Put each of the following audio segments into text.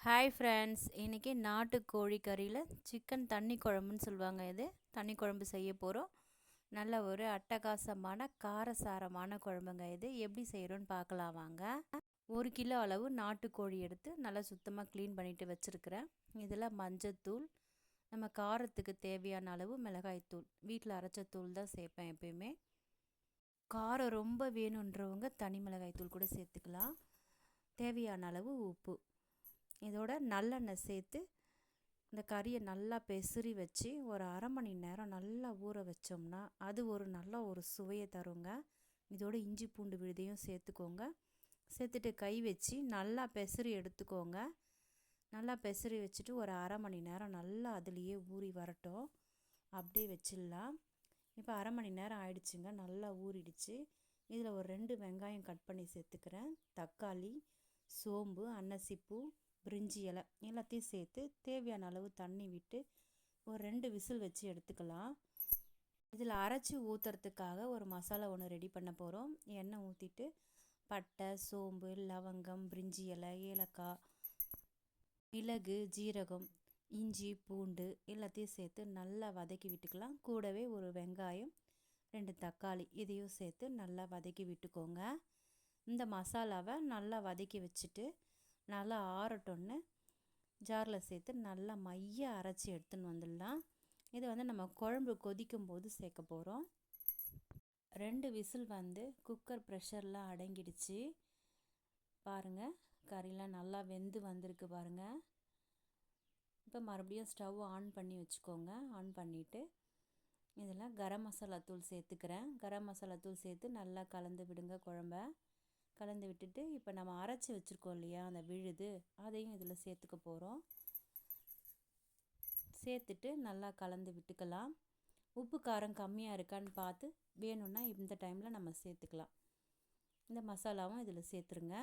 Hi friends, இன்றைக்கி நாட்டுக்கோழி கறியில் chicken தண்ணி குழம்புன்னு சொல்லுவாங்க. இது தண்ணி குழம்பு செய்ய போகிறோம். நல்ல ஒரு அட்டகாசமான காரசாரமான குழம்புங்க. இது எப்படி செய்கிறோன்னு பார்க்கலாம் வாங்க. 1 கிலோ அளவு நாட்டுக்கோழி எடுத்து நல்லா சுத்தமாக க்ளீன் பண்ணிவிட்டு வச்சுருக்கிறேன். இதில் மஞ்சத்தூள், நம்ம காரத்துக்கு தேவையான அளவு மிளகாய்த்தூள், வீட்டில் அரைச்ச தூள் தான் சேர்ப்பேன் எப்பயுமே. காரம் ரொம்ப வேணுன்றவங்க தனி மிளகாய்த்தூள் கூட சேர்த்துக்கலாம். தேவையான அளவு உப்பு, இதோட நல்லெண்ணெய் சேர்த்து இந்த கறியை நல்லா பெசரி வச்சு ஒரு 1/2 மணி நேரம் நல்லா ஊற வச்சோம்னா அது ஒரு நல்ல ஒரு சுவையை தருங்க. இதோட இஞ்சி பூண்டு விழுதையும் சேர்த்துக்கோங்க. சேர்த்துட்டு கை வச்சு நல்லா பெசரி எடுத்துக்கோங்க. நல்லா பெசரி வச்சுட்டு ஒரு 1/2 மணி நேரம் நல்லா அதுலேயே ஊறி வரட்டும். அப்படியே வச்சிடலாம். இப்போ 1/2 மணி நேரம் ஆயிடுச்சுங்க, நல்லா ஊறிடுச்சு. இதில் ஒரு 2 வெங்காயம் கட் பண்ணி சேர்த்துக்கிறேன். தக்காளி, சோம்பு, அன்னாசிப்பூ, பிரிஞ்சி இலை எல்லாத்தையும் சேர்த்து தேவையான அளவு தண்ணி விட்டு ஒரு 2 விசில் வச்சு எடுத்துக்கலாம். இதில் அரைச்சி ஊற்றுறதுக்காக ஒரு மசாலா ஒன்று ரெடி பண்ண போகிறோம். எண்ணெய் ஊற்றிட்டு பட்டை, சோம்பு, லவங்கம், பிரிஞ்சி இலை, ஏலக்காய், மிளகு, ஜீரகம், இஞ்சி, பூண்டு எல்லாத்தையும் சேர்த்து நல்லா வதக்கி விட்டுக்கலாம். கூடவே ஒரு வெங்காயம், 2 தக்காளி இதையும் சேர்த்து நல்லா வதக்கி விட்டுக்கோங்க. இந்த மசாலாவை நல்லா வதக்கி வச்சுட்டு நல்லா ஆறட்டோன்னு ஜாரில் சேர்த்து நல்லா மைய அரைச்சி எடுத்துன்னு வந்துடலாம். இது நம்ம குழம்பு கொதிக்கும் போது சேர்க்க போகிறோம். 2 விசில் குக்கர் ப்ரெஷர்லாம் அடங்கிடுச்சு. பாருங்கள், கறிலாம் நல்லா வெந்து வந்திருக்கு பாருங்கள். இப்போ மறுபடியும் ஸ்டவ் ஆன் பண்ணி வச்சுக்கோங்க. ஆன் பண்ணிவிட்டு இதில் கரம் மசாலா தூள் சேர்த்துக்கிறேன். கரம் மசாலா தூள் சேர்த்து நல்லா கலந்து விடுங்க. குழம்ப கலந்து விட்டுட்டு இப்போ நம்ம அரைச்சி வச்சுருக்கோம் இல்லையா, அந்த விழுது அதையும் இதில் சேர்த்துக்க போகிறோம். சேர்த்துட்டு நல்லா கலந்து விட்டுக்கலாம். உப்பு காரம் கம்மியாக இருக்கான்னு பார்த்து வேணும்னா இந்த டைமில் நம்ம சேர்த்துக்கலாம். இந்த மசாலாவும் இதில் சேர்த்துருங்க.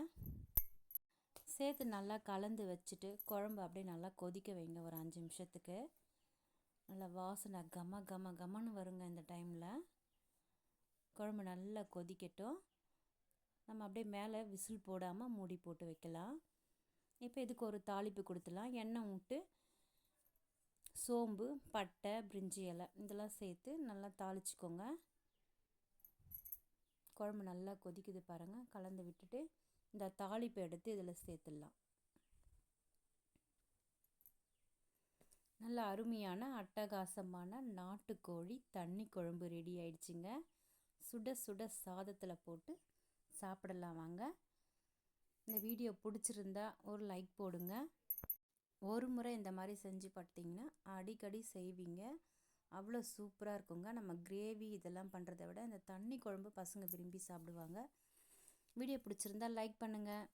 சேர்த்து நல்லா கலந்து வச்சுட்டு குழம்பு அப்படியே நல்லா கொதிக்க வைங்க. ஒரு 5 நிமிஷத்துக்கு நல்லா வாசனை கமன்னு வருங்க. இந்த டைமில் குழம்பு நல்லா கொதிக்கட்டும். நம்ம அப்படியே மேலே விசில் போடாமல் மூடி போட்டு வைக்கலாம். இப்போ இதுக்கு ஒரு தாளிப்பு கொடுத்துலாம். எண்ணெய் விட்டு சோம்பு, பட்டை, பிரிஞ்சி இலை இதெல்லாம் சேர்த்து நல்லா தாளிச்சிக்கோங்க. குழம்பு நல்லா கொதிக்குது பாருங்கள். கலந்து விட்டுட்டு இந்த தாளிப்பை எடுத்து இதில் சேர்த்துடலாம். நல்ல அருமையான அட்டகாசமான நாட்டுக்கோழி தண்ணி குழம்பு ரெடி ஆயிடுச்சுங்க. சுட சுட சாதத்தில் போட்டு சாப்பிடலாம் வாங்க. இந்த வீடியோ பிடிச்சிருந்தா ஒரு லைக் போடுங்க. ஒரு முறை இந்த மாதிரி செஞ்சு பார்த்தீங்கன்னா அடிக்கடி செய்வீங்க. அவ்வளோ சூப்பராக இருக்குங்க. நம்ம கிரேவி இதெல்லாம் பண்ணுறத விட இந்த தண்ணி குழம்பு பசங்க விரும்பி சாப்பிடுவாங்க. வீடியோ பிடிச்சிருந்தா லைக் பண்ணுங்கள்.